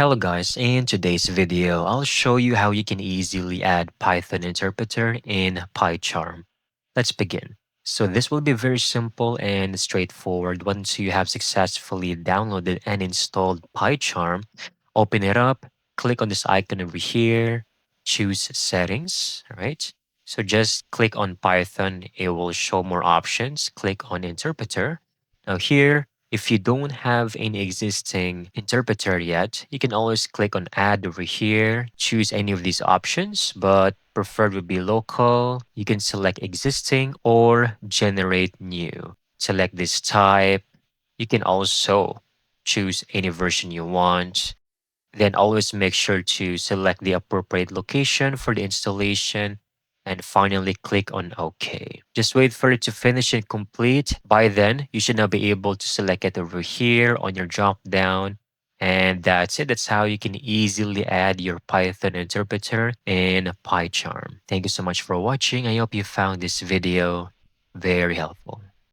Hello guys, in today's video, I'll show you how you can easily add Python interpreter in PyCharm. Let's begin. So this will be very simple and straightforward. Once you have successfully downloaded and installed PyCharm, open it up, click on this icon over here, choose settings, all right? So just click on Python, it will show more options. Click on interpreter. Now here, if you don't have any existing interpreter yet, you can always click on add over here, choose any of these options, but preferred would be local. You can select existing or generate new. Select this type. You can also choose any version you want. Then always make sure to select the appropriate location for the installation and finally click on OK. Just wait for it to finish and complete. By then, you should now be able to select it over here on your drop down. And that's it. That's how you can easily add your Python interpreter in PyCharm. Thank you so much for watching. I hope you found this video very helpful.